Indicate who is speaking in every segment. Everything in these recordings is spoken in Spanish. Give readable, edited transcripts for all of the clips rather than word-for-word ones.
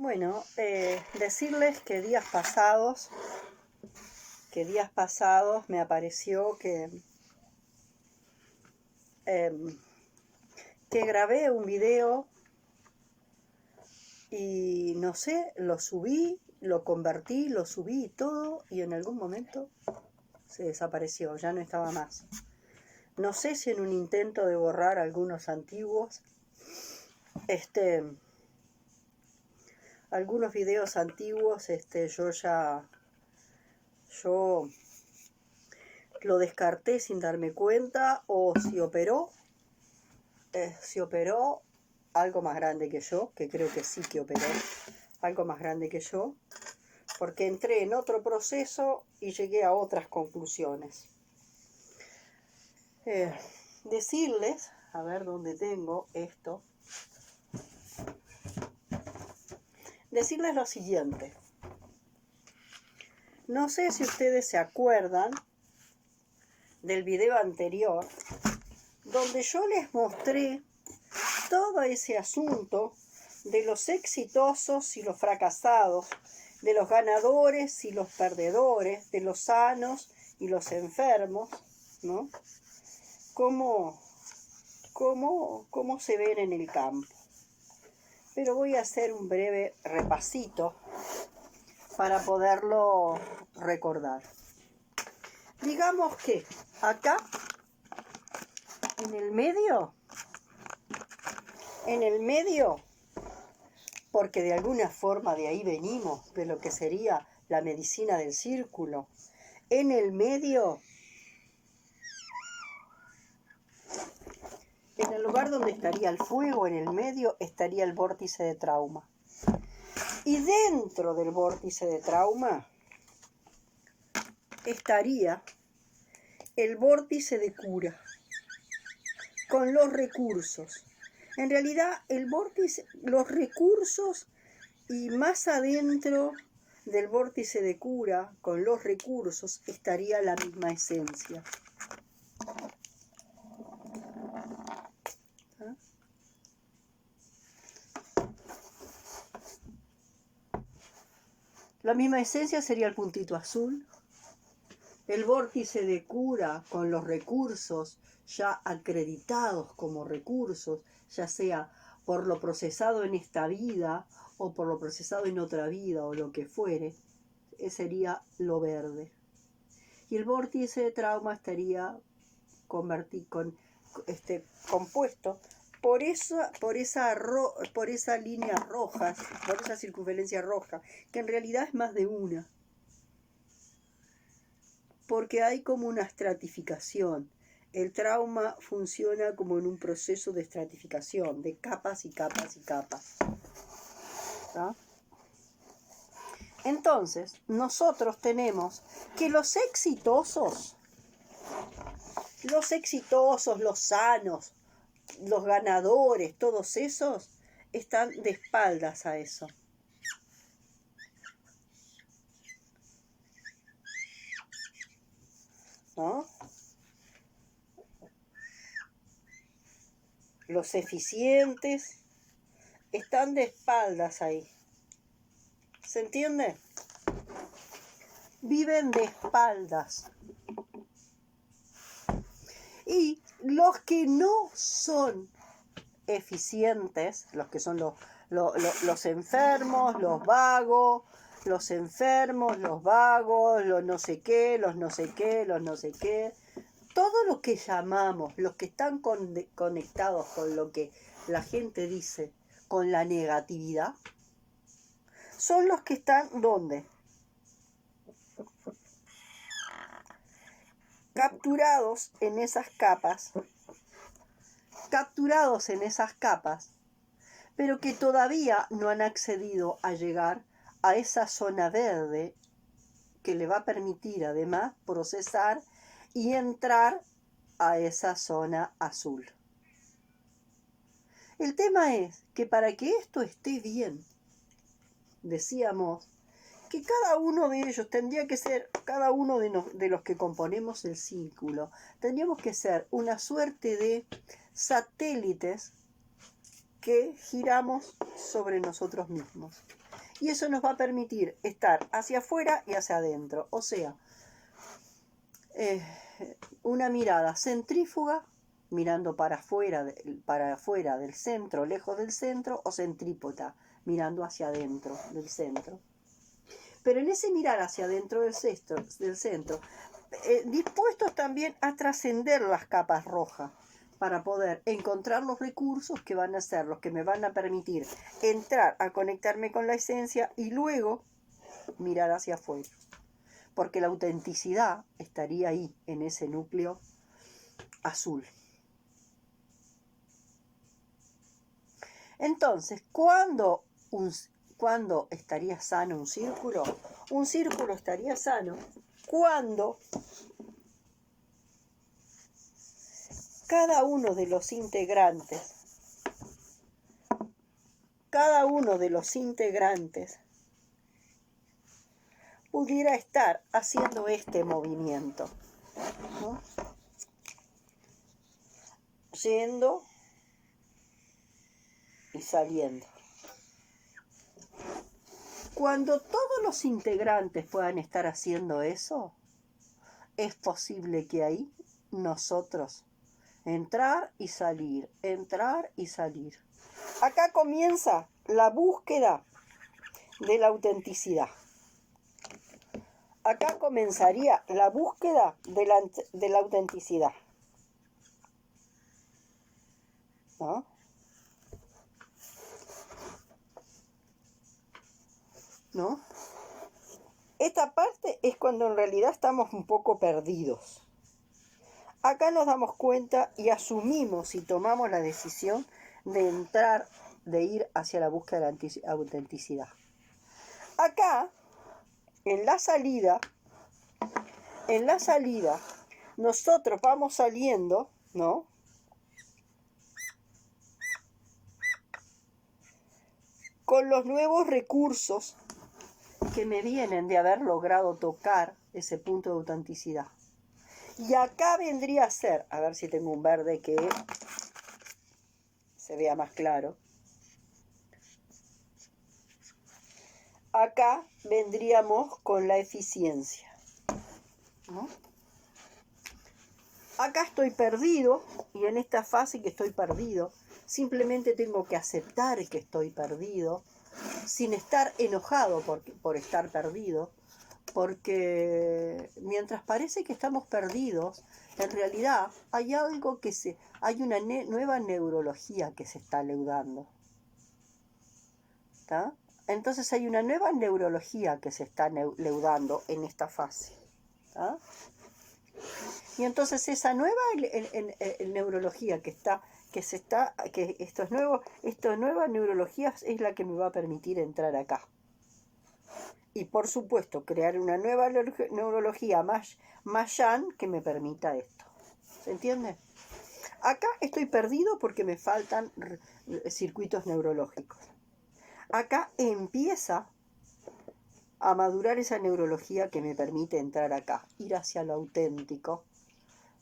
Speaker 1: Bueno, decirles que días pasados me apareció que grabé un video y no sé, lo subí, lo convertí, lo subí y todo, y en algún momento se desapareció, ya no estaba más. No sé si en un intento de borrar algunos antiguos, algunos videos antiguos, yo lo descarté sin darme cuenta, o si operó algo más grande que yo, que creo que sí que operó algo más grande que yo, porque entré en otro proceso y llegué a otras conclusiones. Decirles, a ver dónde tengo esto, decirles lo siguiente. No sé si ustedes se acuerdan del video anterior, donde yo les mostré todo ese asunto de los exitosos y los fracasados, de los ganadores y los perdedores, de los sanos y los enfermos, ¿no? Cómo se ven en el campo. Pero voy a hacer un breve repasito para poderlo recordar. Digamos que acá, en el medio, porque de alguna forma de ahí venimos, de lo que sería la medicina del círculo, en el medio, en el lugar donde estaría el fuego, en el medio estaría el vórtice de trauma. Y dentro del vórtice de trauma estaría el vórtice de cura, con los recursos. En realidad, el vórtice, los recursos, y más adentro del vórtice de cura, con los recursos, estaría la misma esencia. ¿Ah? La misma esencia sería el puntito azul. El vórtice de cura con los recursos ya acreditados como recursos, ya sea por lo procesado en esta vida o por lo procesado en otra vida o lo que fuere, sería lo verde. Y el vórtice de trauma estaría compuesto por esa línea roja, por esa circunferencia roja, que en realidad es más de una. Porque hay como una estratificación. El trauma funciona como en un proceso de estratificación, de capas y capas y capas. ¿Ah? Entonces, nosotros tenemos que los exitosos, los sanos, los ganadores, todos esos, están de espaldas a eso. ¿No? Los eficientes están de espaldas ahí. ¿Se entiende? Viven de espaldas. Y los que no son eficientes, los que son los enfermos, los vagos, los no sé qué, los no sé qué, todo lo que llamamos, los que están conectados con lo que la gente dice, con la negatividad, son los que están, ¿dónde? Capturados en esas capas, pero que todavía no han accedido a llegar a esa zona verde que le va a permitir además procesar y entrar a esa zona azul. El tema es que para que esto esté bien, decíamos que cada uno de ellos tendría que ser, cada uno de los que componemos el círculo, tendríamos que ser una suerte de satélites que giramos sobre nosotros mismos. Y eso nos va a permitir estar hacia afuera y hacia adentro. O sea, una mirada centrífuga, mirando para afuera del centro, lejos del centro, o centrípeta, mirando hacia adentro del centro. Pero en ese mirar hacia adentro del centro, dispuestos también a trascender las capas rojas, para poder encontrar los recursos que van a ser los que me van a permitir entrar a conectarme con la esencia y luego mirar hacia afuera. Porque la autenticidad estaría ahí, en ese núcleo azul. Entonces, ¿cuándo estaría sano un círculo? Un círculo estaría sano cuando cada uno de los integrantes pudiera estar haciendo este movimiento, ¿no? Yendo y saliendo. Cuando todos los integrantes puedan estar haciendo eso, es posible que ahí nosotros entrar y salir, entrar y salir. Acá comienza la búsqueda de la autenticidad. Acá comenzaría la búsqueda de la autenticidad, ¿no? ¿No? Esta parte es cuando en realidad estamos un poco perdidos. Acá nos damos cuenta y asumimos y tomamos la decisión de entrar, de ir hacia la búsqueda de la autenticidad. Acá, en la salida, nosotros vamos saliendo, ¿no? Con los nuevos recursos que me vienen de haber logrado tocar ese punto de autenticidad. Y acá vendría a ser, a ver si tengo un verde que se vea más claro. Acá vendríamos con la eficiencia, ¿no? Acá estoy perdido, y en esta fase que estoy perdido, simplemente tengo que aceptar que estoy perdido, sin estar enojado por estar perdido, porque mientras parece que estamos perdidos, en realidad hay algo hay una nueva neurología que se está leudando. ¿Está? Entonces hay una nueva neurología que se está leudando en esta fase. ¿Está? Y entonces esa nueva neurología esta nueva neurología es la que me va a permitir entrar acá. Y por supuesto, crear una nueva neurología más yang que me permita esto. ¿Se entiende? Acá estoy perdido porque me faltan circuitos neurológicos. Acá empieza a madurar esa neurología que me permite entrar acá, ir hacia lo auténtico,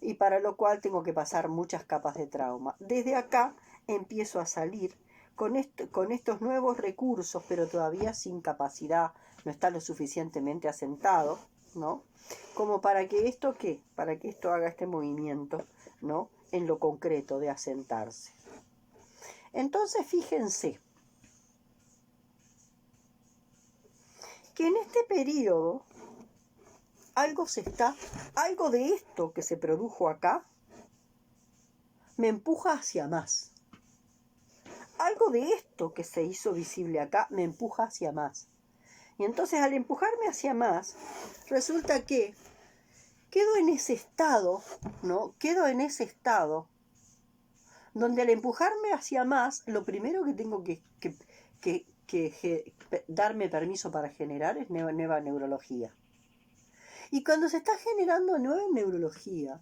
Speaker 1: y para lo cual tengo que pasar muchas capas de trauma. Desde acá empiezo a salir con estos nuevos recursos, pero todavía sin capacidad, no está lo suficientemente asentado, ¿no? Como para que esto haga este movimiento, ¿no? En lo concreto de asentarse. Entonces fíjense que en este periodo algo de esto que se produjo acá me empuja hacia más. Algo de esto que se hizo visible acá me empuja hacia más. Y entonces al empujarme hacia más, resulta que quedo en ese estado, ¿no? Quedo en ese estado donde al empujarme hacia más, lo primero que tengo que darme permiso para generar es nueva neurología. Y cuando se está generando nueva neurología,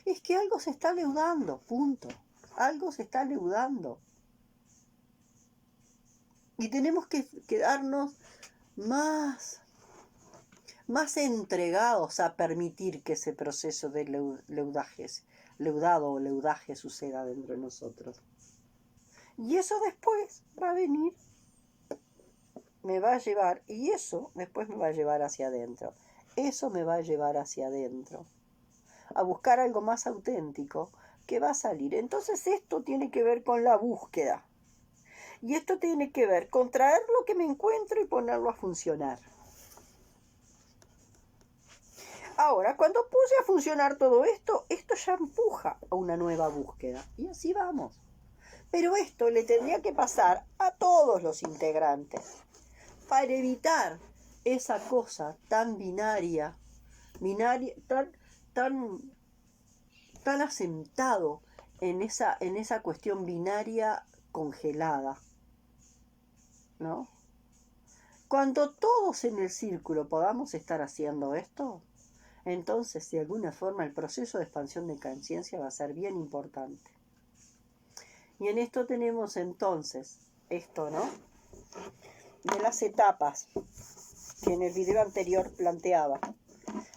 Speaker 1: es que algo se está leudando, punto. Algo se está leudando. Y tenemos que quedarnos más entregados a permitir que ese proceso de leudaje suceda dentro de nosotros. Y eso después va a venir me va a llevar, y eso después me va a llevar hacia adentro. Eso me va a llevar hacia adentro, a buscar algo más auténtico que va a salir. Entonces esto tiene que ver con la búsqueda. Y esto tiene que ver con traer lo que me encuentro y ponerlo a funcionar. Ahora, cuando puse a funcionar todo esto, esto ya empuja a una nueva búsqueda. Y así vamos. Pero esto le tendría que pasar a todos los integrantes para evitar esa cosa tan binaria, tan asentado en esa cuestión binaria congelada, ¿no? Cuando todos en el círculo podamos estar haciendo esto, entonces de alguna forma el proceso de expansión de conciencia va a ser bien importante. Y en esto tenemos entonces esto, ¿no? De las etapas que en el video anterior planteaba,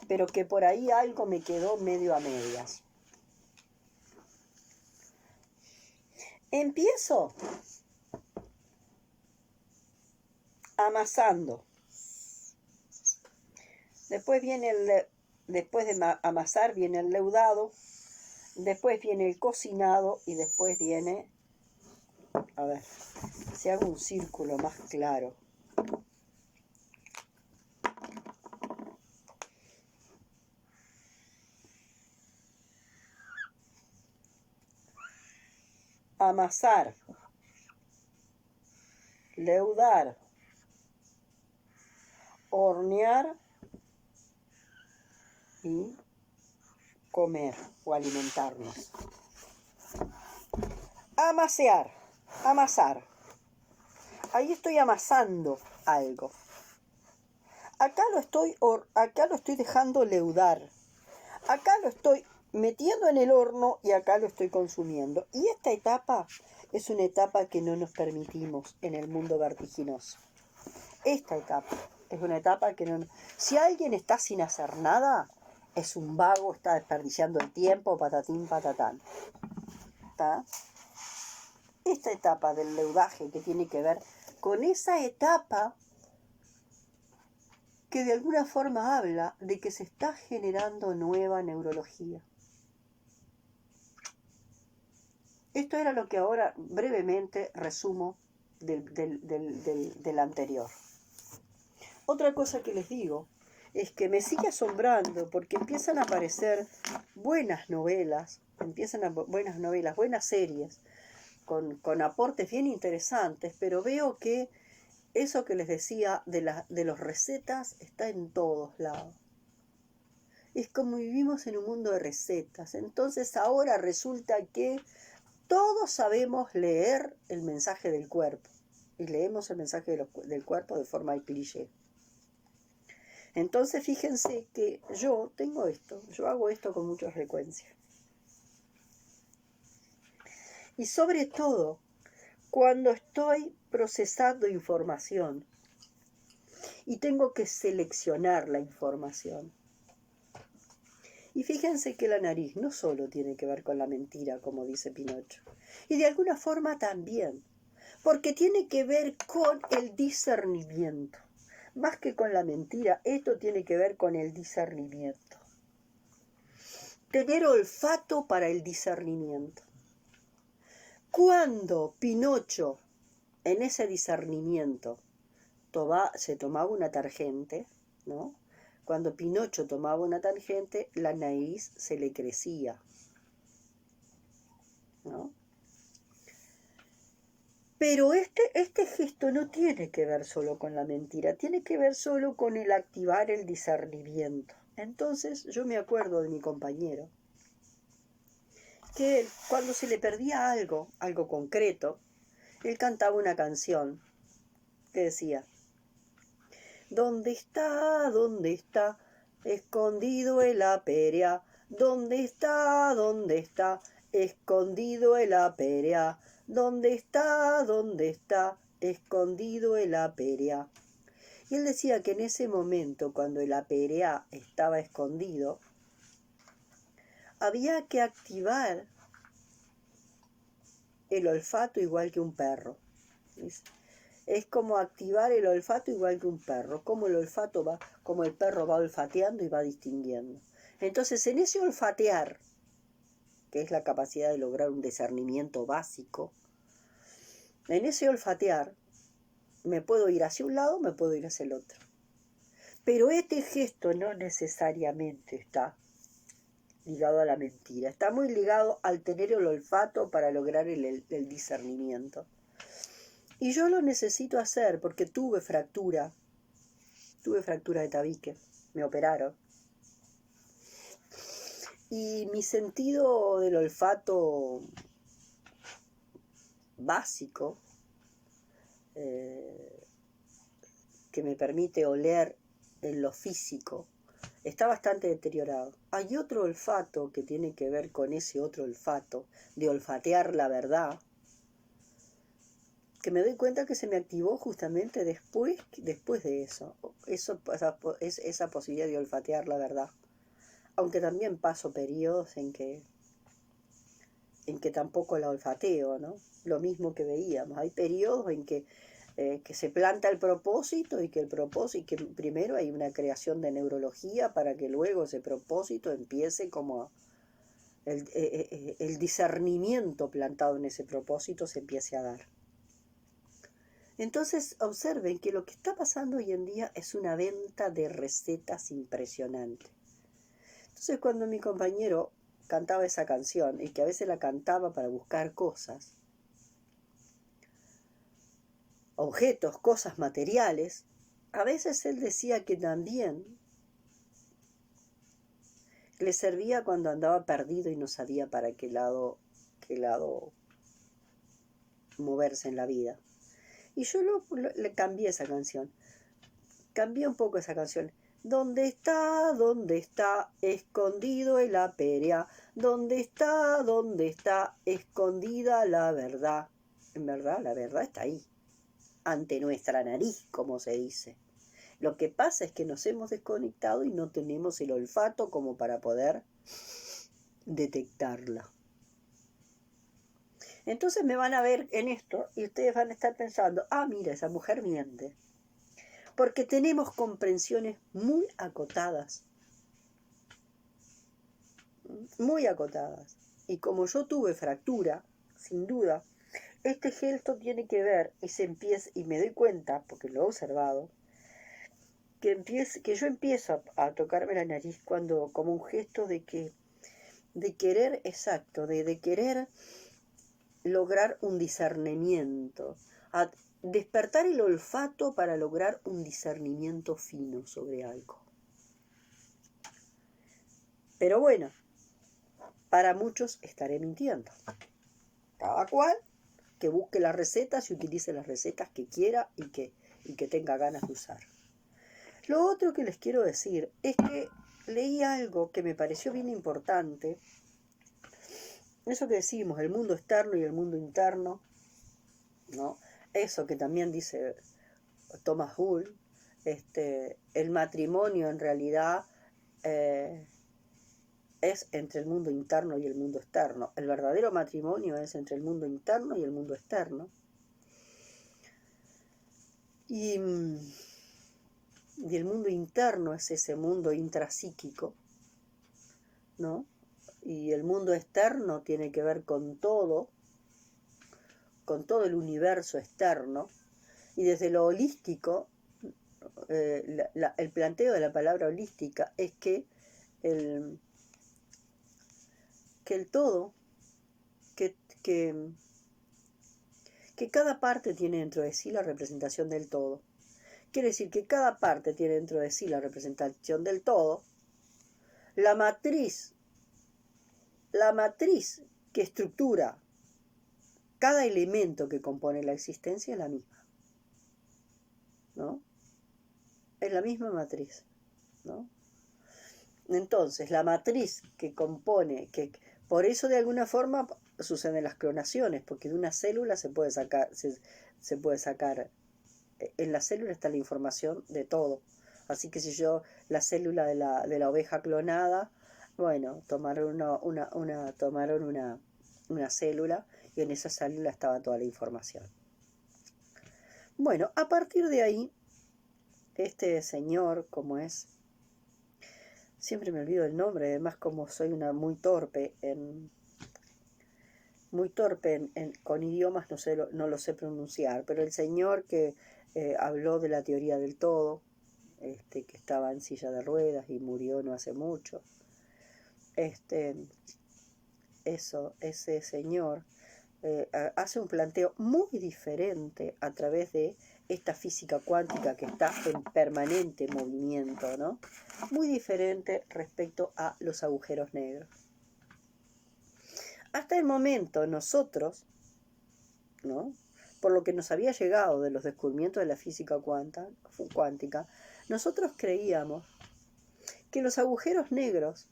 Speaker 1: pero que por ahí algo me quedó medio a medias. Empiezo amasando. Después de amasar viene el leudado, después viene el cocinado y después viene, a ver, si hago un círculo más claro. Amasar, leudar, hornear y comer o alimentarnos. Amasar. Ahí estoy amasando algo. Acá lo estoy dejando leudar. Acá lo estoy metiendo en el horno y acá lo estoy consumiendo. Y esta etapa es una etapa que no nos permitimos en el mundo vertiginoso. Esta etapa es una etapa que no... Si alguien está sin hacer nada, es un vago, está desperdiciando el tiempo, patatín, patatán. ¿Está? Esta etapa del leudaje que tiene que ver con esa etapa que de alguna forma habla de que se está generando nueva neurología. Esto era lo que ahora brevemente resumo del anterior. Otra cosa que les digo es que me sigue asombrando porque empiezan a aparecer buenas novelas, buenas series, con aportes bien interesantes, pero veo que eso que les decía de las recetas está en todos lados. Es como vivimos en un mundo de recetas. Entonces ahora resulta que todos sabemos leer el mensaje del cuerpo. Y leemos el mensaje del cuerpo de forma cliché. Entonces fíjense que yo hago esto con mucha frecuencia. Y sobre todo, cuando estoy procesando información y tengo que seleccionar la información. Y fíjense que la nariz no solo tiene que ver con la mentira, como dice Pinocho, y de alguna forma también, porque tiene que ver con el discernimiento. Más que con la mentira, esto tiene que ver con el discernimiento. Tener olfato para el discernimiento. Cuando Pinocho, en ese discernimiento, se tomaba una tangente, ¿no? Cuando Pinocho tomaba una tangente, la nariz se le crecía, ¿no? Pero este gesto no tiene que ver solo con la mentira, tiene que ver solo con el activar el discernimiento. Entonces yo me acuerdo de mi compañero, que él, cuando se le perdía algo concreto, él cantaba una canción que decía: ¿dónde está escondido el aperea? ¿Dónde está escondido el aperea? ¿Dónde está escondido el aperea? Y él decía que en ese momento, cuando el aperea estaba escondido, había que activar el olfato igual que un perro. Es como activar el olfato igual que un perro, como el olfato va, como el perro va olfateando y va distinguiendo. Entonces, en ese olfatear, que es la capacidad de lograr un discernimiento básico, en ese olfatear me puedo ir hacia un lado, me puedo ir hacia el otro. Pero este gesto no necesariamente está ligado a la mentira, está muy ligado al tener el olfato para lograr el discernimiento. Y yo lo necesito hacer porque tuve fractura de tabique, me operaron. Y mi sentido del olfato básico, que me permite oler en lo físico, está bastante deteriorado. Hay otro olfato que tiene que ver con ese otro olfato, de olfatear la verdad, que me doy cuenta que se me activó justamente después de eso. Esa posibilidad de olfatear la verdad. Aunque también paso periodos en que tampoco la olfateo, ¿no? Lo mismo que veíamos. Hay periodos en que se planta el propósito y que primero hay una creación de neurología para que luego ese propósito empiece como el discernimiento plantado en ese propósito se empiece a dar. Entonces observen que lo que está pasando hoy en día es una venta de recetas impresionante. Entonces cuando mi compañero cantaba esa canción, y que a veces la cantaba para buscar cosas, objetos, cosas materiales, a veces él decía que también le servía cuando andaba perdido y no sabía para qué lado moverse en la vida. Y yo le cambié esa canción. Cambié un poco esa canción. ¿Dónde está escondido el aperea? ¿Dónde está escondida la verdad? En verdad, la verdad está ahí, ante nuestra nariz, como se dice. Lo que pasa es que nos hemos desconectado y no tenemos el olfato como para poder detectarla. Entonces me van a ver en esto y ustedes van a estar pensando, mira, esa mujer miente. Porque tenemos comprensiones muy acotadas. Muy acotadas. Y como yo tuve fractura, sin duda, este gesto tiene que ver y me doy cuenta, porque lo he observado, que yo empiezo a tocarme la nariz como un gesto de querer, exacto, de querer lograr un discernimiento, a despertar el olfato para lograr un discernimiento fino sobre algo. Pero bueno, para muchos estaré mintiendo. Cada cual que busque las recetas y utilice las recetas que quiera y que tenga ganas de usar. Lo otro que les quiero decir es que leí algo que me pareció bien importante. Eso que decimos, el mundo externo y el mundo interno, ¿no? Eso que también dice Thomas Hull, el matrimonio en realidad es entre el mundo interno y el mundo externo. El verdadero matrimonio es entre el mundo interno y el mundo externo. Y el mundo interno es ese mundo intrapsíquico, ¿no? Y el mundo externo tiene que ver con todo el universo externo. Y desde lo holístico, el planteo de la palabra holística es que el todo, que cada parte tiene dentro de sí la representación del todo. Quiere decir que cada parte tiene dentro de sí la representación del todo. La matriz que estructura cada elemento que compone la existencia es la misma, ¿no? Es la misma matriz, ¿no? Entonces, la matriz que compone, por eso de alguna forma suceden las clonaciones, porque de una célula se puede sacar, en la célula está la información de todo. Así que si yo, la célula de la oveja clonada, bueno, tomaron una célula y en esa célula estaba toda la información. Bueno, a partir de ahí, este señor, como es, siempre me olvido el nombre, además como soy una muy torpe con idiomas, no lo sé pronunciar, pero el señor que habló de la teoría del todo, que estaba en silla de ruedas y murió no hace mucho, ese señor hace un planteo muy diferente a través de esta física cuántica que está en permanente movimiento, ¿no? Muy diferente respecto a los agujeros negros. Hasta el momento nosotros, ¿no?, por lo que nos había llegado de los descubrimientos de la física cuántica, nosotros creíamos que los agujeros negros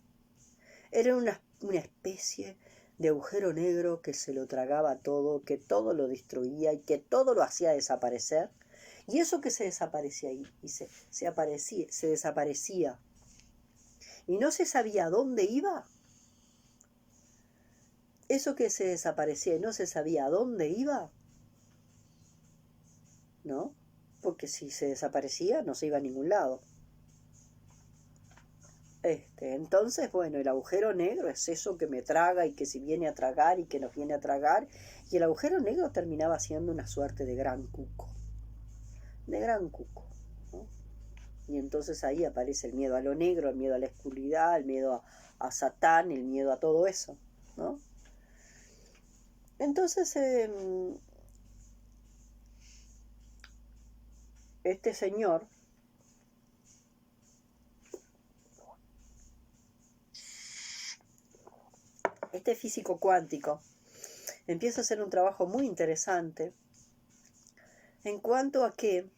Speaker 1: eran una especie de agujero negro que se lo tragaba todo, que todo lo destruía y que todo lo hacía desaparecer. Y eso que se desaparecía y se desaparecía y no se sabía dónde iba, eso que se desaparecía y no se sabía dónde iba, ¿no? Porque si se desaparecía no se iba a ningún lado. Entonces, bueno, el agujero negro es eso que me traga y que si viene a tragar y que nos viene a tragar. Y el agujero negro terminaba siendo una suerte de gran cuco. De gran cuco, ¿no? Y entonces ahí aparece el miedo a lo negro, el miedo a la oscuridad, el miedo a Satán, el miedo a todo eso, ¿no? Entonces, este señor este físico cuántico empieza a hacer un trabajo muy interesante en cuanto a que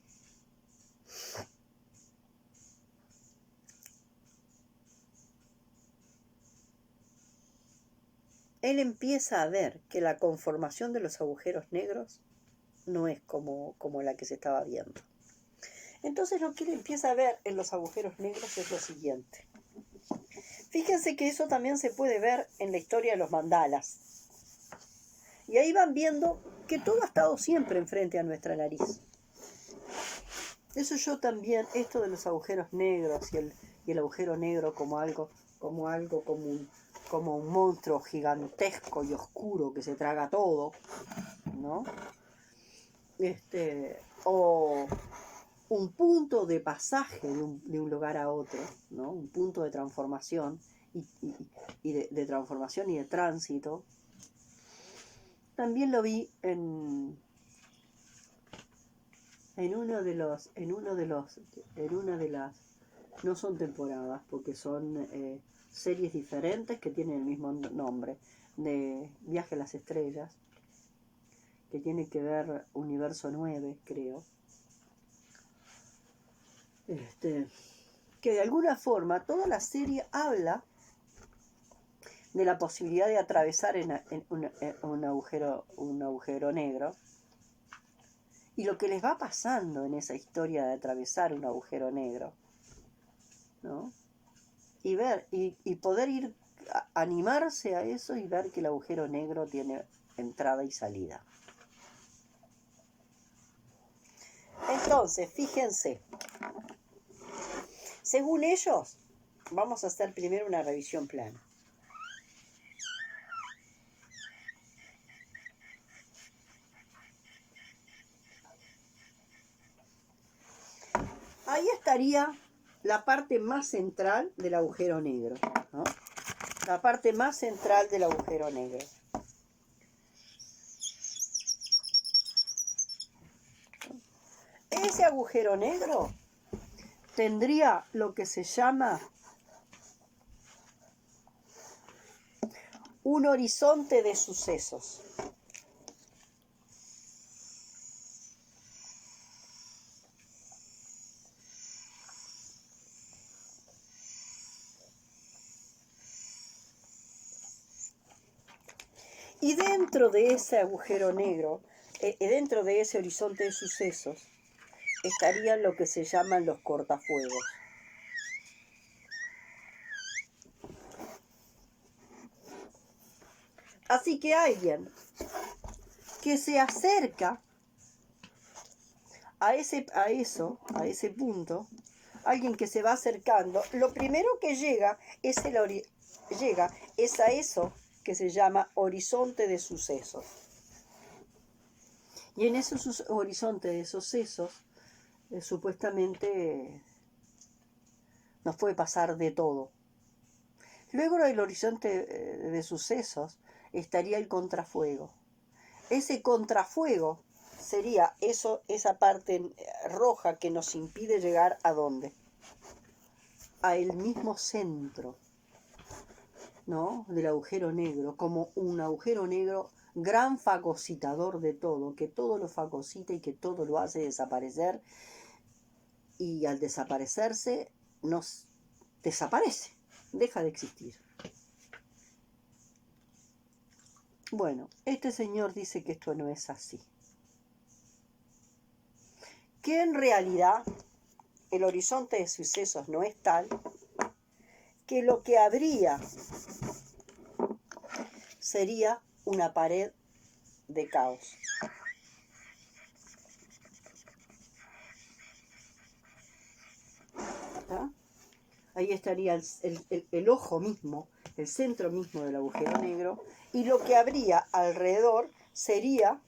Speaker 1: él empieza a ver que la conformación de los agujeros negros no es como la que se estaba viendo. Entonces lo que él empieza a ver en los agujeros negros es lo siguiente. Fíjense que eso también se puede ver en la historia de los mandalas. Y ahí van viendo que todo ha estado siempre enfrente a nuestra nariz. Eso yo también, esto de los agujeros negros y el agujero negro como un monstruo gigantesco y oscuro que se traga todo, ¿no? O un punto de pasaje de un lugar a otro, ¿no? Un punto de transformación y de transformación y de tránsito. También lo vi en una de las, no son temporadas, porque son series diferentes que tienen el mismo nombre, de Viaje a las Estrellas, que tiene que ver Universo 9, creo. Que de alguna forma toda la serie habla de la posibilidad de atravesar un agujero negro y lo que les va pasando en esa historia de atravesar un agujero negro, ¿no? Y ver y poder ir animarse a eso y ver que el agujero negro tiene entrada y salida. Entonces, fíjense, según ellos, vamos a hacer primero una revisión plana. Ahí estaría la parte más central del agujero negro, ¿no? La parte más central del agujero negro. Ese agujero negro tendría lo que se llama un horizonte de sucesos. Y dentro de ese agujero negro, dentro de ese horizonte de sucesos, estarían lo que se llaman los cortafuegos. Así que alguien que se acerca a ese punto, alguien que se va acercando, lo primero que llega es a eso que se llama horizonte de sucesos. Y en ese horizonte de sucesos, supuestamente nos puede pasar de todo. Luego del horizonte de sucesos estaría el contrafuego. Ese contrafuego sería esa parte roja que nos impide llegar ¿a dónde? A el mismo centro, ¿no? Del agujero negro, como un agujero negro gran fagocitador de todo, que todo lo fagocita y que todo lo hace desaparecer, y al desaparecerse nos desaparece, deja de existir. Bueno, este señor dice que esto no es así, que en realidad el horizonte de sucesos no es tal, que lo que habría sería una pared de caos. ¿Está? Ahí estaría el ojo mismo, el centro mismo del agujero negro, y lo que habría alrededor sería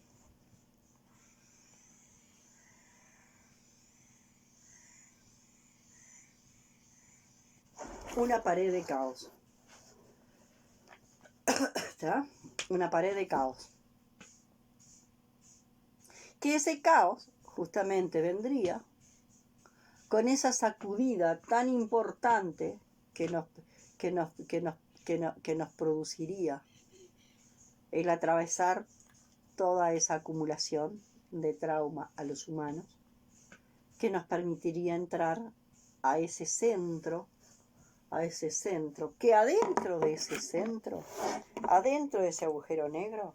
Speaker 1: una pared de caos. ¿Está? Una pared de caos. Que ese caos justamente vendría con esa sacudida tan importante que nos produciría el atravesar toda esa acumulación de trauma a los humanos, que nos permitiría entrar a ese centro, que adentro de ese centro, adentro de ese agujero negro,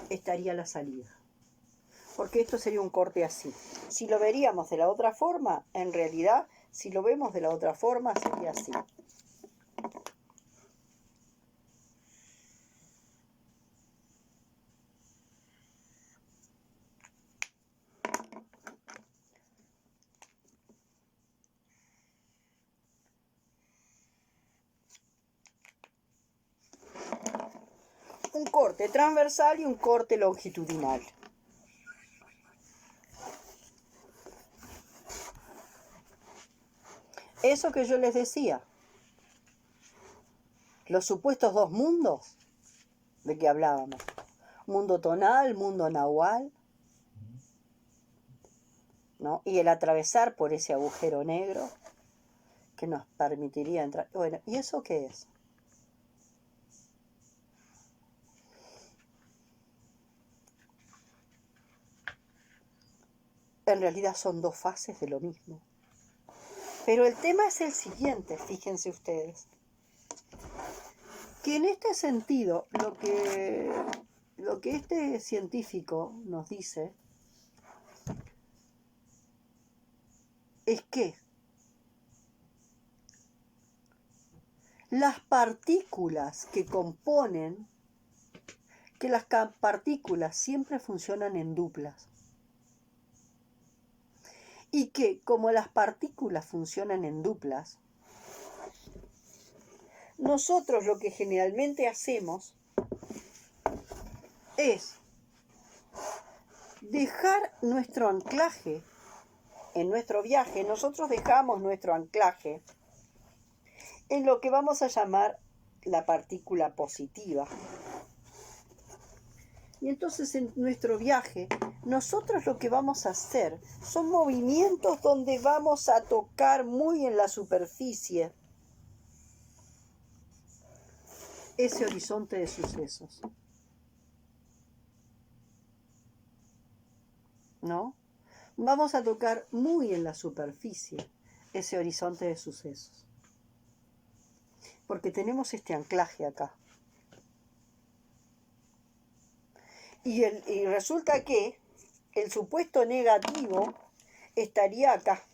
Speaker 1: estaría la salida. Porque esto sería un corte así. Si lo veríamos de la otra forma, en realidad, si lo vemos de la otra forma, sería así. Un corte transversal y un corte longitudinal. Eso que yo les decía, los supuestos dos mundos de que hablábamos, mundo tonal, mundo nahual, ¿no? Y el atravesar por ese agujero negro que nos permitiría entrar. Bueno, ¿y eso qué es? En realidad son dos fases de lo mismo. Pero el tema es el siguiente, fíjense ustedes. Que en este sentido, lo que este científico nos dice es que las partículas que componen, que las partículas siempre funcionan en duplas. Y que como las partículas funcionan en duplas, nosotros lo que generalmente hacemos es dejar nuestro anclaje en nuestro viaje. Nosotros dejamos nuestro anclaje en lo que vamos a llamar la partícula positiva. Y entonces en nuestro viaje, nosotros lo que vamos a hacer son movimientos donde vamos a tocar muy en la superficie ese horizonte de sucesos. ¿No? Vamos a tocar muy en la superficie ese horizonte de sucesos. Porque tenemos este anclaje acá. Y resulta que el supuesto negativo estaría acá.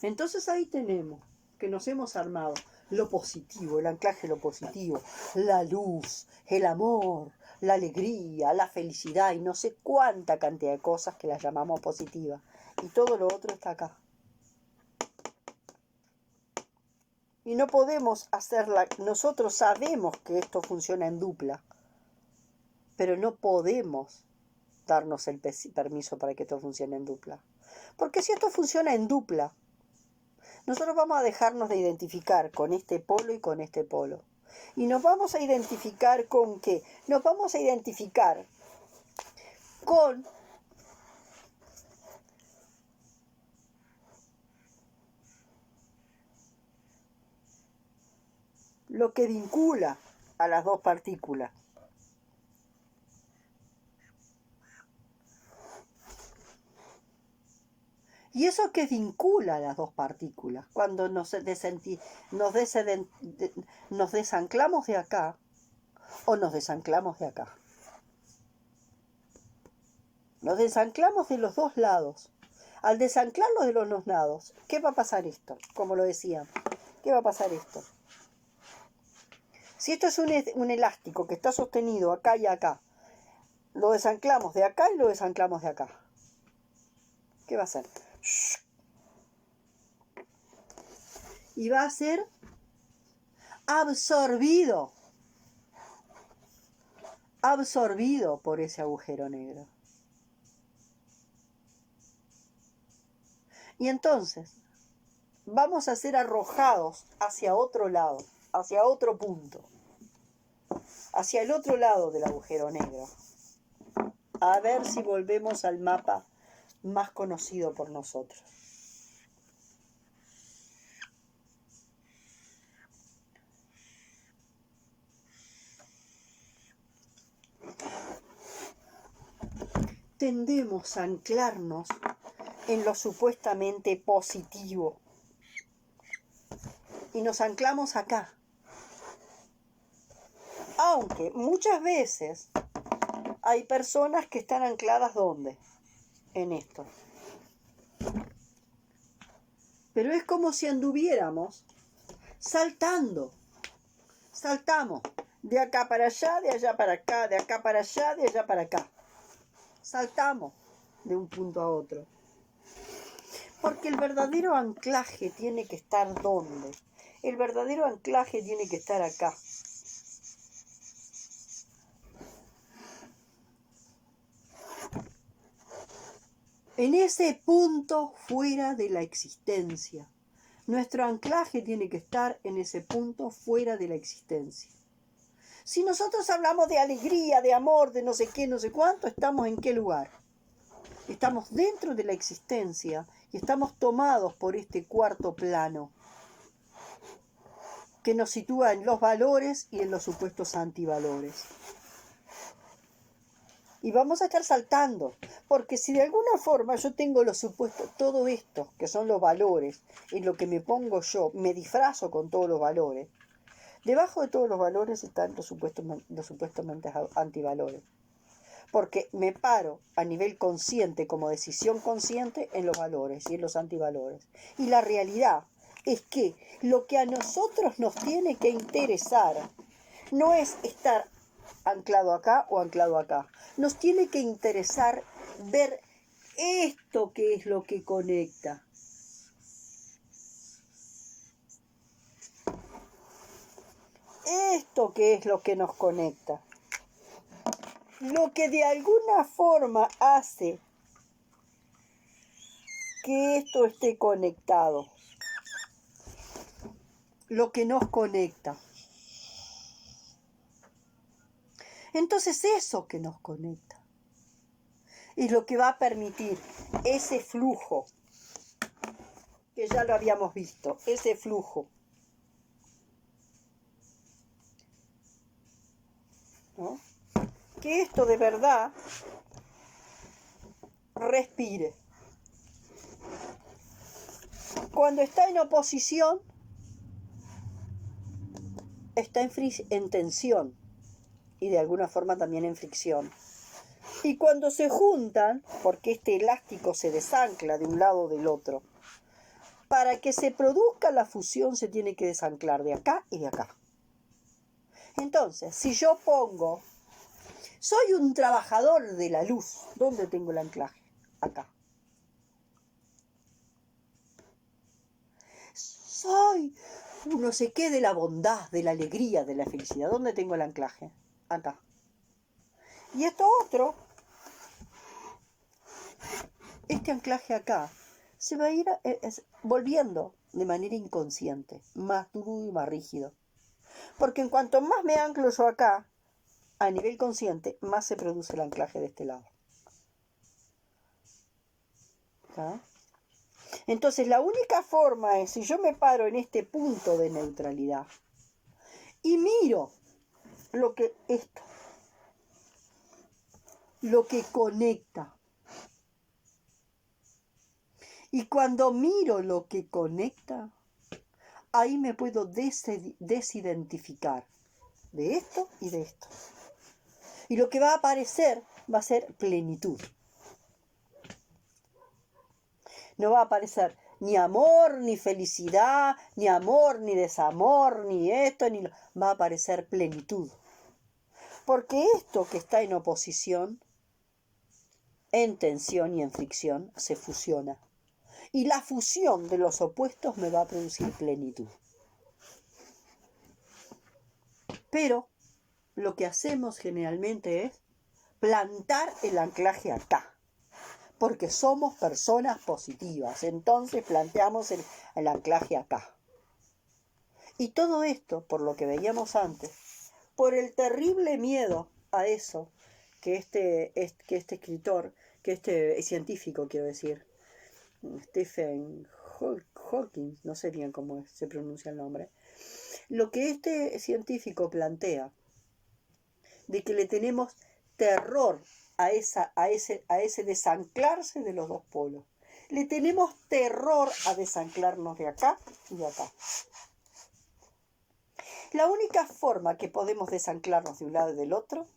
Speaker 1: Entonces ahí tenemos que nos hemos armado lo positivo, el anclaje lo positivo, la luz, el amor, la alegría, la felicidad y no sé cuánta cantidad de cosas que las llamamos positivas. Y todo lo otro está acá. Y no podemos hacerla, nosotros sabemos que esto funciona en dupla, pero no podemos darnos el permiso para que esto funcione en dupla. Porque si esto funciona en dupla, nosotros vamos a dejarnos de identificar con este polo y con este polo. Y nos vamos a identificar con ¿qué? Nos vamos a identificar con lo que vincula a las dos partículas. Y eso que vincula a las dos partículas, cuando nos desanclamos de acá o nos desanclamos de acá. Nos desanclamos de los dos lados. Al desanclarlos de los dos lados, ¿qué va a pasar esto? Como lo decía, ¿qué va a pasar esto? Si esto es un elástico que está sostenido acá y acá, lo desanclamos de acá y lo desanclamos de acá. ¿Qué va a hacer? Y va a ser absorbido por ese agujero negro. Y entonces vamos a ser arrojados hacia otro lado, hacia otro punto, hacia el otro lado del agujero negro. A ver si volvemos al mapa más conocido por nosotros. Tendemos a anclarnos en lo supuestamente positivo. Y nos anclamos acá. Aunque muchas veces hay personas que están ancladas ¿dónde? En esto. Pero es como si anduviéramos saltando. Saltamos de acá para allá, de allá para acá, de acá para allá, de allá para acá. Saltamos de un punto a otro. Porque el verdadero anclaje tiene que estar ¿dónde? El verdadero anclaje tiene que estar acá. En ese punto fuera de la existencia. Nuestro anclaje tiene que estar en ese punto fuera de la existencia. Si nosotros hablamos de alegría, de amor, de no sé qué, no sé cuánto, ¿estamos en qué lugar? Estamos dentro de la existencia y estamos tomados por este cuarto plano que nos sitúa en los valores y en los supuestos antivalores. Y vamos a estar saltando, porque si de alguna forma yo tengo los supuestos, todo esto, que son los valores, en lo que me pongo yo, me disfrazo con todos los valores, debajo de todos los valores están los supuestamente antivalores. Porque me paro a nivel consciente, como decisión consciente, en los valores y en los antivalores. Y la realidad es que lo que a nosotros nos tiene que interesar no es estar anclado acá o anclado acá. Nos tiene que interesar ver esto que es lo que conecta. Esto que es lo que nos conecta. Lo que de alguna forma hace que esto esté conectado. Lo que nos conecta. Entonces eso que nos conecta es lo que va a permitir ese flujo, que ya lo habíamos visto, ese flujo, ¿no? Que esto de verdad respire. Cuando está en oposición, está en tensión y de alguna forma también en fricción. Y cuando se juntan, porque este elástico se desancla de un lado o del otro, Para que se produzca la fusión se tiene que desanclar de acá y de acá. Entonces, si yo pongo, soy un trabajador de la luz, ¿dónde tengo el anclaje? Acá. Soy un no sé qué de la bondad, de la alegría, de la felicidad, ¿dónde tengo el anclaje? Acá. Y esto otro, este anclaje acá, se va a ir volviendo de manera inconsciente, más duro y más rígido. Porque en cuanto más me anclo yo acá, a nivel consciente, más se produce el anclaje de este lado. ¿Ah? Entonces la única forma es, si yo me paro en este punto de neutralidad y miro lo que esto, lo que conecta. Y cuando miro lo que conecta, ahí me puedo desidentificar de esto y de esto. Y lo que va a aparecer va a ser plenitud. No va a aparecer ni amor, ni felicidad, ni amor, ni desamor, ni esto, ni lo... Va a aparecer plenitud. Porque esto que está en oposición, en tensión y en fricción, se fusiona. Y la fusión de los opuestos me va a producir plenitud. Pero lo que hacemos generalmente es plantar el anclaje acá. Porque somos personas positivas. Entonces planteamos el anclaje acá. Y todo esto, por lo que veíamos antes, por el terrible miedo a eso que este escritor, que este científico, quiero decir, Stephen Hawking, no sé bien cómo se pronuncia el nombre, lo que este científico plantea, de que le tenemos terror a ese desanclarse de los dos polos. Le tenemos terror a desanclarnos de acá y de acá. La única forma que podemos desanclarnos de un lado y del otro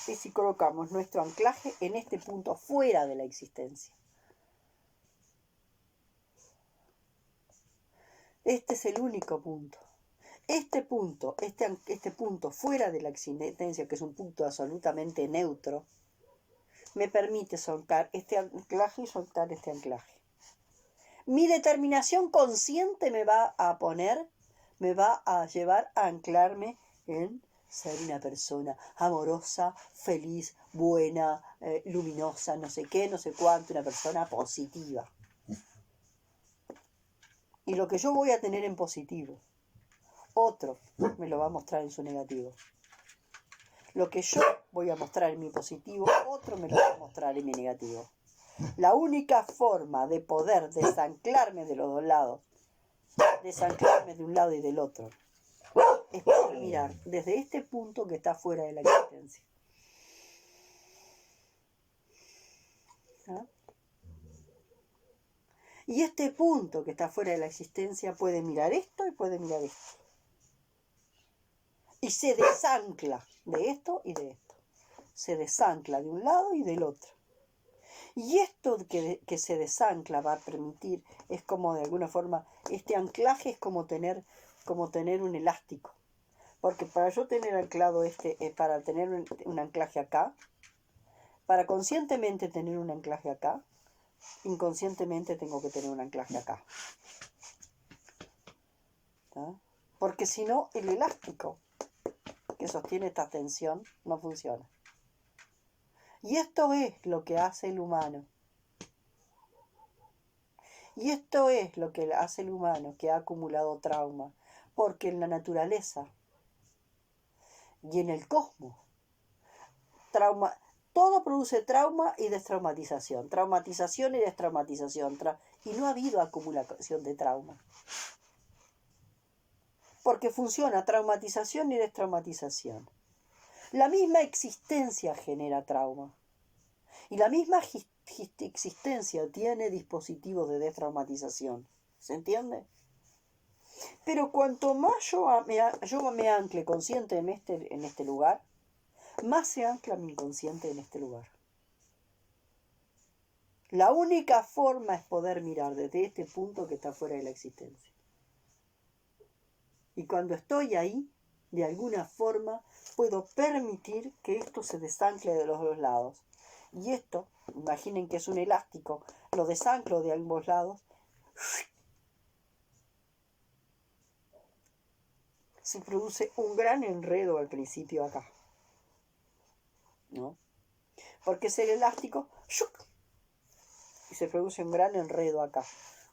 Speaker 1: es si colocamos nuestro anclaje en este punto fuera de la existencia. Este es el único punto. Este punto fuera de la existencia, que es un punto absolutamente neutro, me permite soltar este anclaje y soltar este anclaje. Mi determinación consciente me va a llevar a anclarme en ser una persona amorosa, feliz, buena, luminosa, no sé qué, no sé cuánto, una persona positiva. Y lo que yo voy a tener en positivo, otro me lo va a mostrar en su negativo. Lo que yo voy a mostrar en mi positivo, otro me lo va a mostrar en mi negativo. La única forma de poder desanclarme de los dos lados, desanclarme de un lado y del otro, es poder mirar desde este punto que está fuera de la existencia. ¿Ah? Y este punto que está fuera de la existencia puede mirar esto y puede mirar esto. Y se desancla de esto y de esto. Se desancla de un lado y del otro. Y esto que se desancla va a permitir, es como de alguna forma, este anclaje es como tener un elástico. Porque para yo tener anclado para tener un anclaje acá, para conscientemente tener un anclaje acá, inconscientemente tengo que tener un anclaje acá. ¿Ah? Porque si no, el elástico que sostiene esta tensión no funciona. Y esto es lo que hace el humano. Y esto es lo que hace el humano que ha acumulado trauma. Porque en la naturaleza y en el cosmos, todo produce trauma y destraumatización. Traumatización y destraumatización. Y no ha habido acumulación de trauma. Porque funciona traumatización y destraumatización. La misma existencia genera trauma. Y la misma existencia tiene dispositivos de destraumatización. ¿Se entiende? Pero cuanto más yo me ancle consciente en este lugar, más se ancla mi inconsciente en este lugar. La única forma es poder mirar desde este punto que está fuera de la existencia. Y cuando estoy ahí, de alguna forma, puedo permitir que esto se desancle de los dos lados. Y esto, imaginen que es un elástico, lo desanclo de ambos lados, se produce un gran enredo al principio acá, ¿no? Porque es el elástico, y se produce un gran enredo acá.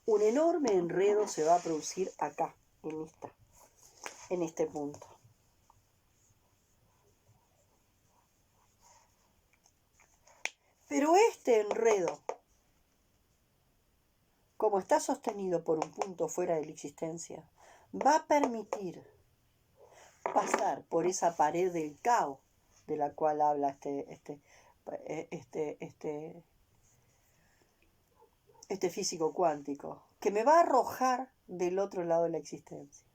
Speaker 1: Un enorme enredo se va a producir acá, en este punto. Pero este enredo, como está sostenido por un punto fuera de la existencia, va a permitir pasar por esa pared del caos de la cual habla este físico cuántico, que me va a arrojar del otro lado de la existencia.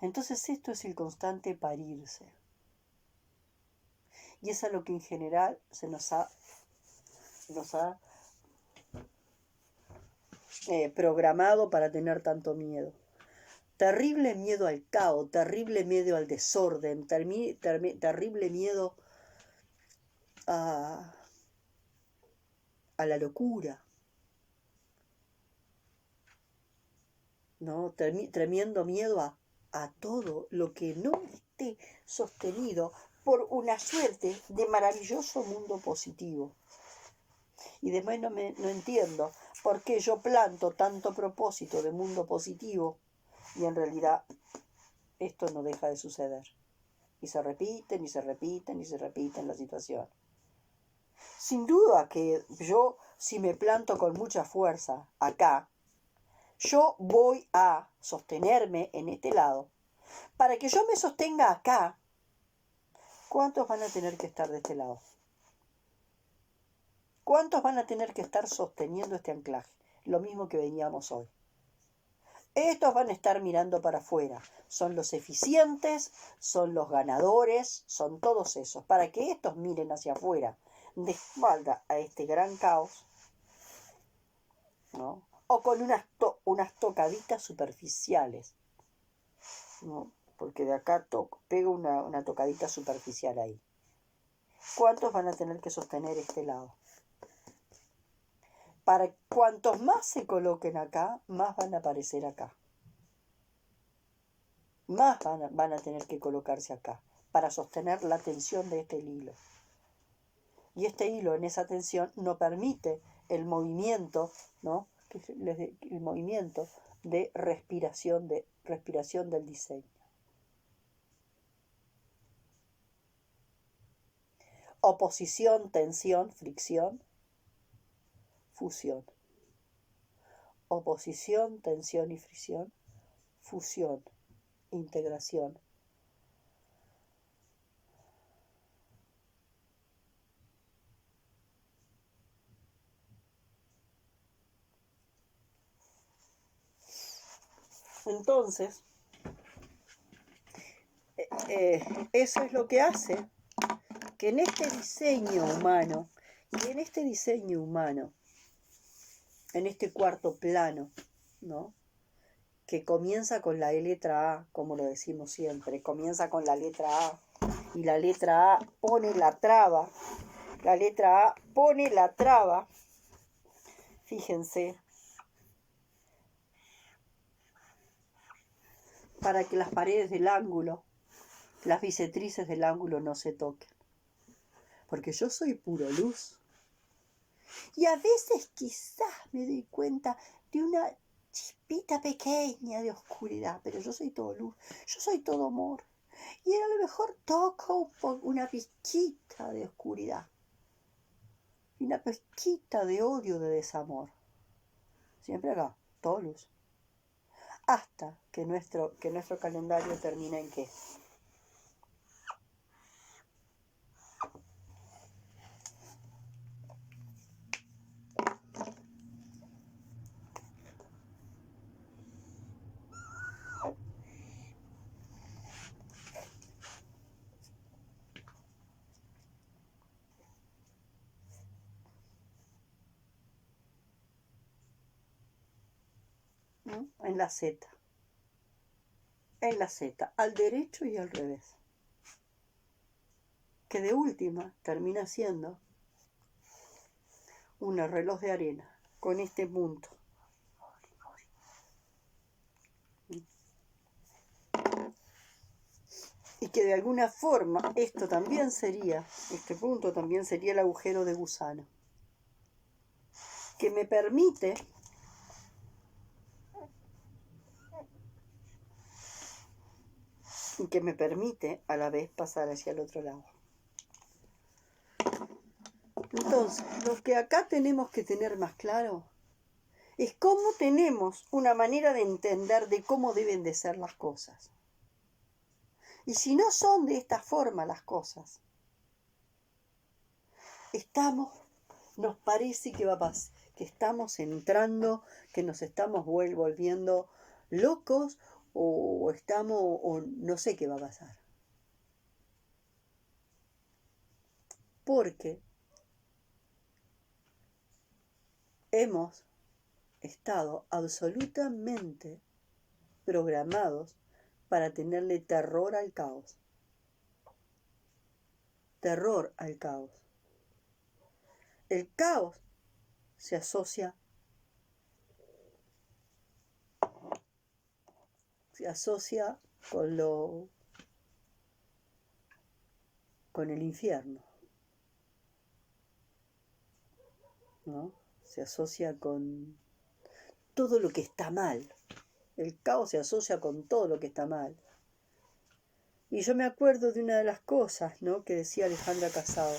Speaker 1: Entonces esto es el constante parirse. Y es a lo que en general se nos ha programado para tener tanto miedo. Terrible miedo al caos, terrible miedo al desorden, terrible miedo a la locura, ¿no? Tremendo miedo a todo lo que no esté sostenido por una suerte de maravilloso mundo positivo. Y después no entiendo por qué yo planto tanto propósito de mundo positivo y en realidad esto no deja de suceder. Y se repiten, y se repiten, y se repiten la situación. Sin duda que yo, si me planto con mucha fuerza acá, yo voy a sostenerme en este lado. Para que yo me sostenga acá, ¿cuántos van a tener que estar de este lado? ¿Cuántos van a tener que estar sosteniendo este anclaje? Lo mismo que veníamos hoy. Estos van a estar mirando para afuera. Son los eficientes, son los ganadores, son todos esos. Para que estos miren hacia afuera, de espalda a este gran caos, ¿no? O con unas tocaditas superficiales, ¿no? Porque de acá pego una tocadita superficial ahí. ¿Cuántos van a tener que sostener este lado? Para cuantos más se coloquen acá, más van a aparecer acá. Más van a tener que colocarse acá para sostener la tensión de este hilo. Y este hilo en esa tensión no permite el movimiento, ¿no? El movimiento de respiración del diseño. Oposición, tensión, fricción, fusión. Oposición, tensión y fricción, fusión, integración. Entonces, eso es lo que hace que en este diseño humano, en este cuarto plano, ¿no? Que comienza con la letra A, como lo decimos siempre, comienza con la letra A, y la letra A pone la traba, fíjense, para que las paredes del ángulo, las bisectrices del ángulo no se toquen. Porque yo soy puro luz. Y a veces quizás me doy cuenta de una chispita pequeña de oscuridad, pero yo soy todo luz, yo soy todo amor. Y a lo mejor toco una pizquita de oscuridad, y una pizquita de odio, de desamor. Siempre acá, todo luz. Hasta que nuestro calendario termine en ¿qué? en la Z. En la Z, al derecho y al revés. Que de última termina siendo un reloj de arena con este punto. Y que de alguna forma esto también sería, este punto también sería el agujero de gusano. Que me permite a la vez pasar hacia el otro lado. Entonces, lo que acá tenemos que tener más claro es cómo tenemos una manera de entender de cómo deben de ser las cosas. Y si no son de esta forma las cosas, nos parece que que estamos entrando, que nos estamos volviendo locos o no sé qué va a pasar. Porque hemos estado absolutamente programados para tenerle terror al caos. Terror al caos. El caos se asocia con el infierno, ¿no? Se asocia con todo lo que está mal. El caos se asocia con todo lo que está mal. Y yo me acuerdo de una de las cosas, ¿no?, que decía Alejandra Casado.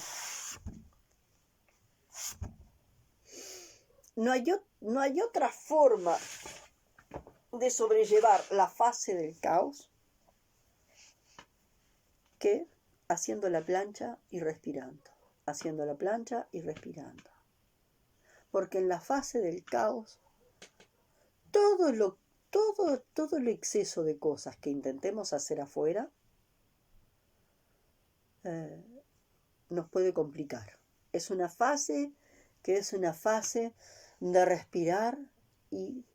Speaker 1: No hay otra forma de sobrellevar la fase del caos que haciendo la plancha y respirando. Haciendo la plancha y respirando. Porque en la fase del caos, todo el exceso de cosas que intentemos hacer afuera nos puede complicar. Es una fase de respirar y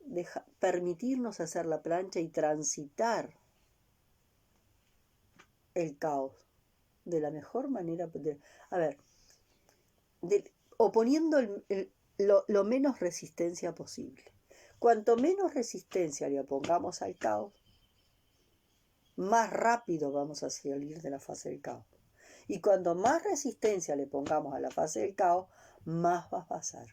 Speaker 1: permitirnos hacer la plancha y transitar el caos de la mejor manera. Oponiendo lo menos resistencia posible. Cuanto menos resistencia le opongamos al caos, más rápido vamos a salir de la fase del caos. Y cuanto más resistencia le pongamos a la fase del caos, más va a pasar.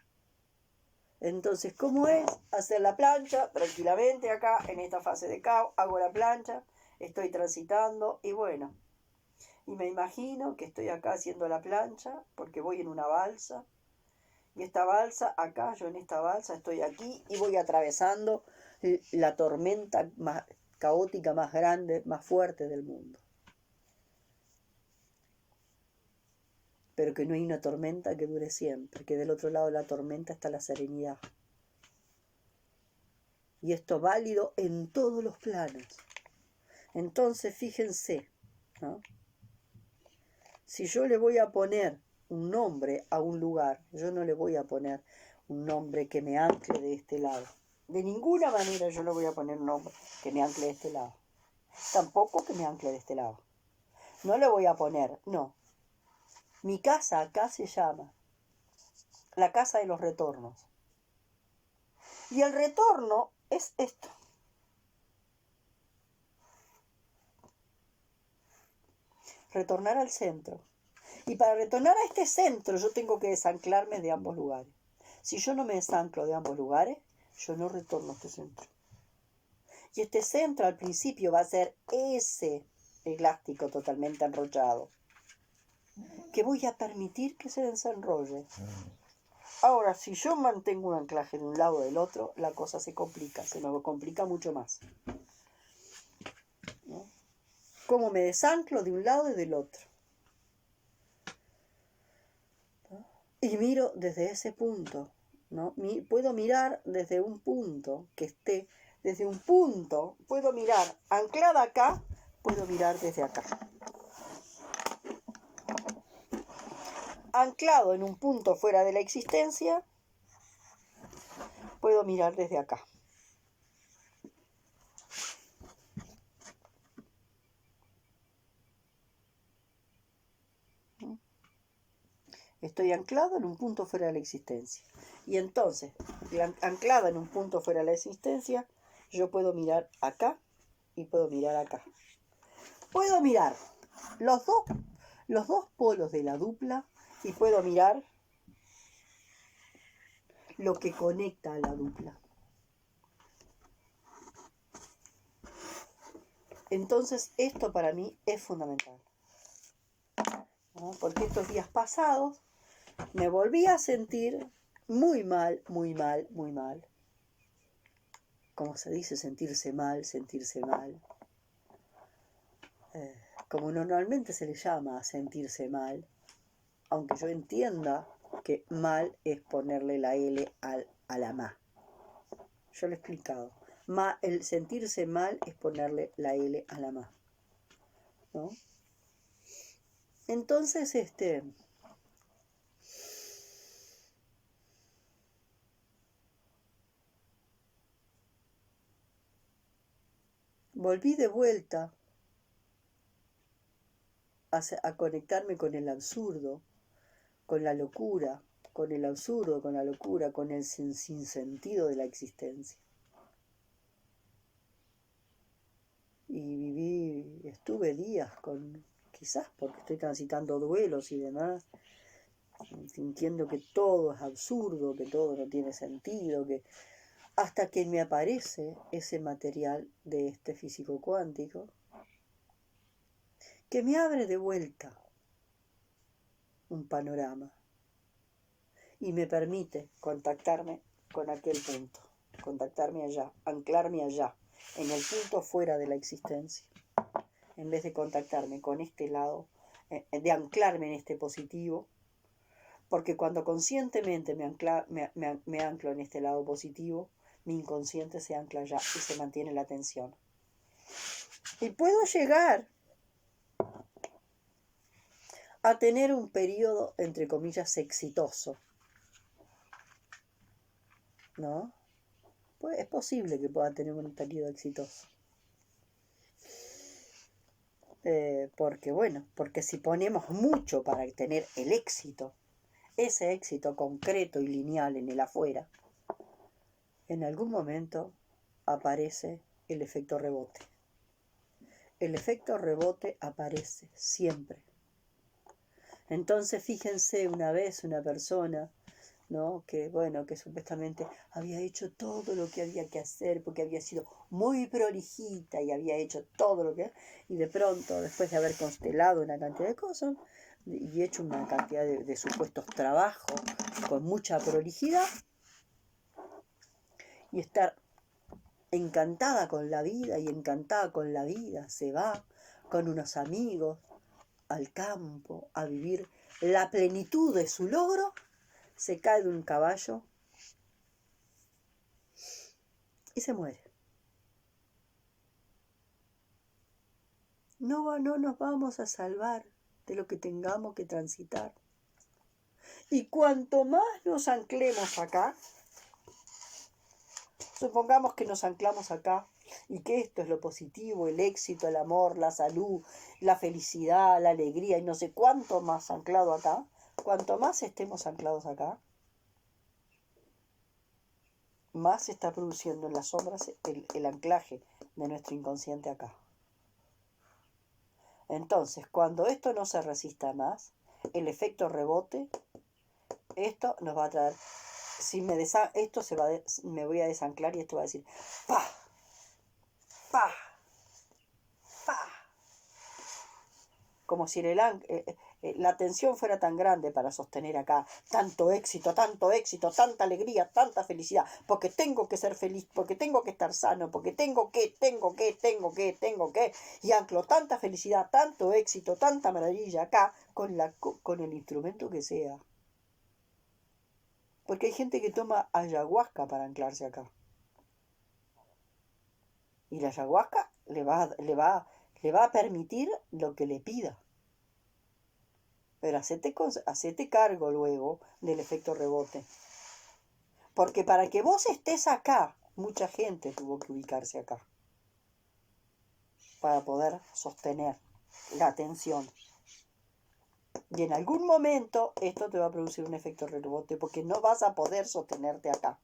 Speaker 1: Entonces, ¿cómo es hacer la plancha? Tranquilamente acá, en esta fase de caos, hago la plancha, estoy transitando y bueno. Y me imagino que estoy acá haciendo la plancha porque voy en una balsa. Y esta balsa, acá, yo en esta balsa estoy aquí y voy atravesando la tormenta más caótica, más grande, más fuerte del mundo. Pero que no hay una tormenta que dure siempre, que del otro lado de la tormenta está la serenidad. Y esto válido en todos los planos. Entonces, fíjense, ¿no? Si yo le voy a poner un nombre a un lugar, yo no le voy a poner un nombre que me ancle de este lado. De ninguna manera yo le voy a poner un nombre que me ancle de este lado. Tampoco que me ancle de este lado. No le voy a poner, no. Mi casa acá se llama la casa de los retornos. Y el retorno es esto. Retornar al centro. Y para retornar a este centro yo tengo que desanclarme de ambos lugares. Si yo no me desanclo de ambos lugares, yo no retorno a este centro. Y este centro al principio va a ser ese elástico totalmente enrollado, que voy a permitir que se desenrolle. Ahora, si yo mantengo un anclaje de un lado o del otro, la cosa se complica, se me complica mucho más. ¿No? ¿Cómo me desanclo de un lado y del otro? ¿No? Y miro desde ese punto, ¿no? Puedo mirar desde un punto que esté, desde un punto, puedo mirar anclada acá, puedo mirar desde acá. Anclado en un punto fuera de la existencia, puedo mirar desde acá. Estoy anclado en un punto fuera de la existencia. Y entonces, anclada en un punto fuera de la existencia, yo puedo mirar acá y puedo mirar acá. Puedo mirar los dos polos de la dupla y puedo mirar lo que conecta a la dupla. Entonces, esto para mí es fundamental, ¿no? Porque estos días pasados me volví a sentir muy mal, muy mal, muy mal. Como se dice, sentirse mal, sentirse mal. Como normalmente se le llama a sentirse mal, aunque yo entienda que mal es ponerle la L a la ma. Yo lo he explicado. El sentirse mal es ponerle la L a la ma, ¿no? Entonces, volví de vuelta a conectarme con el absurdo, con la locura, con el absurdo, con la locura, con el sinsentido de la existencia. Y estuve días quizás porque estoy transitando duelos y demás, sintiendo que todo es absurdo, que todo no tiene sentido, hasta que me aparece ese material de este físico cuántico, que me abre de vuelta un panorama y me permite contactarme con aquel punto, contactarme allá, anclarme allá, en el punto fuera de la existencia, en vez de contactarme con este lado, de anclarme en este positivo, porque cuando conscientemente me anclo en este lado positivo, mi inconsciente se ancla allá y se mantiene la atención. Y puedo llegar a tener un periodo, entre comillas, exitoso, ¿no? Pues es posible que pueda tener un periodo exitoso. Porque si ponemos mucho para tener el éxito, ese éxito concreto y lineal en el afuera, en algún momento aparece el efecto rebote. El efecto rebote aparece siempre. Entonces fíjense una vez una persona, ¿no? Que supuestamente había hecho todo lo que había que hacer porque había sido muy prolijita y había hecho todo lo que... Y de pronto, después de haber constelado una cantidad de cosas y hecho una cantidad de supuestos trabajos con mucha prolijidad y estar encantada con la vida y encantada con la vida, se va con unos amigos al campo a vivir la plenitud de su logro, se cae de un caballo y se muere. No nos vamos a salvar de lo que tengamos que transitar. Y cuanto más nos anclemos acá, supongamos que nos anclamos acá y que esto es lo positivo, el éxito, el amor, la salud, la felicidad, la alegría y no sé cuánto más anclado acá, cuanto más estemos anclados acá, más se está produciendo en las sombras el anclaje de nuestro inconsciente acá. Entonces, cuando esto no se resista más, el efecto rebote, esto nos va a traer, me voy a desanclar y esto va a decir, ¡pa! ¡pa! ¡pa! Como si la tensión fuera tan grande para sostener acá tanto éxito, tanta alegría, tanta felicidad, porque tengo que ser feliz, porque tengo que estar sano, porque tengo que, y anclo tanta felicidad, tanto éxito, tanta maravilla acá, con el instrumento que sea. Porque hay gente que toma ayahuasca para anclarse acá. Y la ayahuasca le va a permitir lo que le pida. Pero hacete cargo luego del efecto rebote. Porque para que vos estés acá, mucha gente tuvo que ubicarse acá. Para poder sostener la atención. Y en algún momento esto te va a producir un efecto rebote porque no vas a poder sostenerte acá.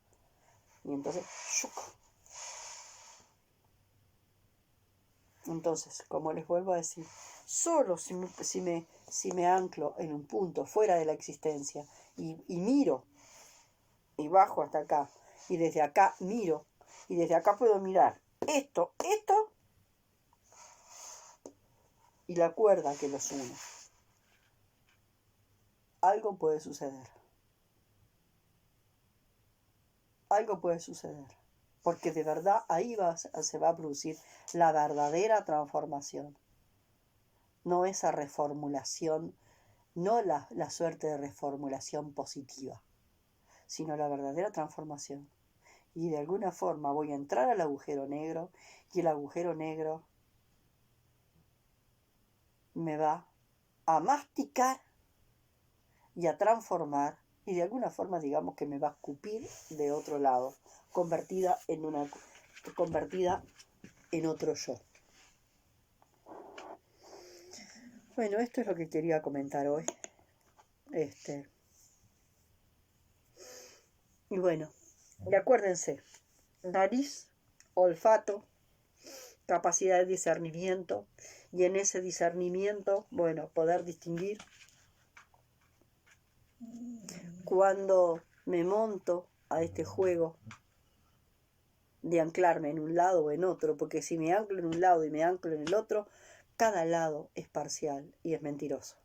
Speaker 1: Y entonces, ¡shuc! Entonces, como les vuelvo a decir, solo si me anclo en un punto fuera de la existencia y miro y bajo hasta acá y desde acá miro y desde acá puedo mirar esto y la cuerda que los une, algo puede suceder. Algo puede suceder. Porque de verdad ahí se va a producir la verdadera transformación. No esa reformulación, no la suerte de reformulación positiva, sino la verdadera transformación. Y de alguna forma voy a entrar al agujero negro y el agujero negro me va a masticar y a transformar y de alguna forma digamos que me va a escupir de otro lado, convertida en otro yo. Bueno, esto es lo que quería comentar hoy. Y bueno, y acuérdense, nariz, olfato, capacidad de discernimiento, y en ese discernimiento, bueno, poder distinguir cuando me monto a este juego de anclarme en un lado o en otro, porque si me anclo en un lado y me anclo en el otro, cada lado es parcial y es mentiroso.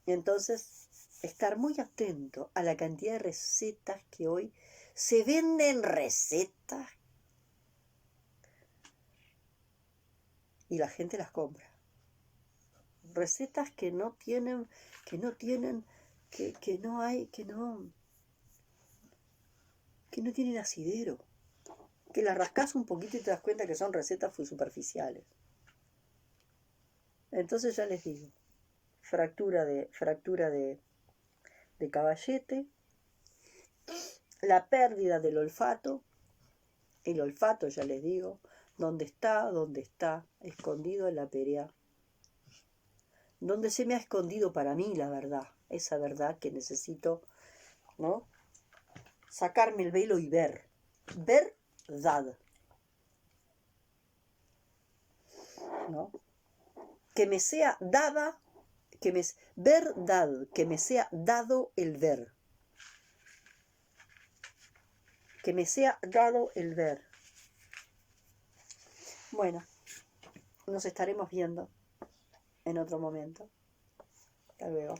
Speaker 1: Y entonces, estar muy atento a la cantidad de recetas que hoy se venden, recetas y la gente las compra. Recetas que no tienen, que no tienen asidero. Que las rascas un poquito y te das cuenta que son recetas muy superficiales. Entonces ya les digo, fractura de caballete, la pérdida del olfato, el olfato ya les digo, donde está escondido en la perea, donde se me ha escondido para mí la verdad, esa verdad que necesito, ¿no? Sacarme el velo y ver, verdad, ¿no? Que me sea dada, verdad, que me sea dado el ver. Que me sea dado el ver. Bueno, nos estaremos viendo en otro momento. Hasta luego.